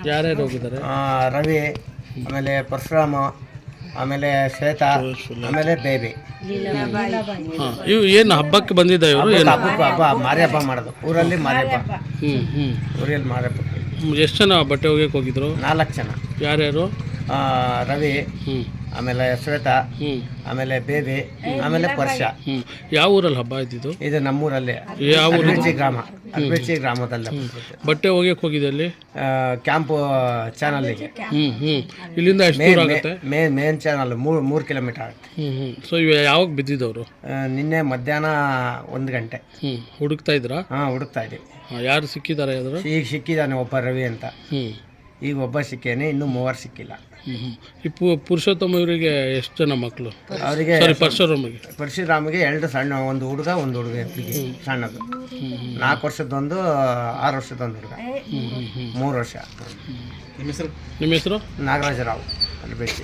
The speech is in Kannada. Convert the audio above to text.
ಯಾರ್ಯಾರು ಹೋಗಿದ್ದಾರೆ? ರವಿ, ಆಮೇಲೆ ಪರಶುರಾಮ, ಆಮೇಲೆ ಶ್ವೇತಾ, ಆಮೇಲೆ ಬೇಬಿ. ಹಾಂ, ಇವು ಏನು ಹಬ್ಬಕ್ಕೆ ಬಂದಿದ್ದ ಇವರು? ಏನು ಹಬ್ಬ ಮಾರಿ ಹಬ್ಬ ಮಾಡೋದು ಊರಲ್ಲಿ, ಮಾರಿ ಹಬ್ಬ. ಊರಲ್ಲಿ ಮಾರಿ ಹಬ್ಬ. ಎಷ್ಟು ಜನ ಬಟ್ಟೆ ಒಗೆಯಕ್ಕೆ ಹೋಗಿದ್ರು? 4 ಜನ. ಯಾರ್ಯಾರು? ರವಿ, ಆಮೇಲೆ ಶ್ವೇತಾ, ಆಮೇಲೆ ಬೇಬಿ, ಆಮೇಲೆ ಪರ್ಷ. ಯಾವ ಊರಲ್ಲಿ ಹಬ್ಬ ಇದ್ದಿದ್ದು? ಇದು ನಮ್ಮೂರಲ್ಲಿ ಯಾವ ಊರು? ಅಲ್ಬೆಚ್ಚಿ ಗ್ರಾಮದಲ್ಲಿ. ಬಟ್ಟೆ ಒಗೆಯಕ್ಕೆ ಹೋಗಿದ್ದೆ ಅಲ್ಲಿ? ಕ್ಯಾಂಪು ಚಾನಲ್ಗೆ. ಇಲ್ಲಿಂದ ಎಷ್ಟು ದೂರ ಆಗುತ್ತೆ? ಮೇನ್ ಚಾನಲ್ 3 ಕಿಲೋಮೀಟರ್ ಆಗುತ್ತೆ. ಸೊ ಇವು ಯಾವಾಗ ಬಿದ್ದಿದ್ದವರು? ನಿನ್ನೆ ಮಧ್ಯಾಹ್ನ 1 ಗಂಟೆ. ಹುಡುಕ್ತಾ ಇದ್ರಾ? ಹುಡುಕ್ತಾ ಇದ್ದೀವಿ. ಯಾರು ಸಿಕ್ಕಿದ್ದಾರೆ ಯಾರು? ಈಗ ಸಿಕ್ಕಿದ್ದಾನೆ ಒಬ್ಬ ರವಿ ಅಂತ. ಈಗ ಒಬ್ಬ ಸಿಕ್ಕೇನೆ, ಇನ್ನೂ 3 ಸಿಕ್ಕಿಲ್ಲ. ಈ ಪುರುಷೋತ್ತಮ ಇವರಿಗೆ ಎಷ್ಟು ಜನ ಮಕ್ಕಳು? ಅವರಿಗೆ ಪರಶುರಾಮಿಗೆ 2 ಸಣ್ಣ, ಒಂದು ಹುಡುಗ ಒಂದು ಹುಡುಗ. ಸಣ್ಣದು 4 ವರ್ಷದೊಂದು, 6 ವರ್ಷದೊಂದು ಹುಡುಗ, 3 ವರ್ಷ. ನಿಮ್ಮ ಹೆಸರು? ನಾಗರಾಜರಾವ್ ಅಲ್ಬೆಚ್ಚಿ.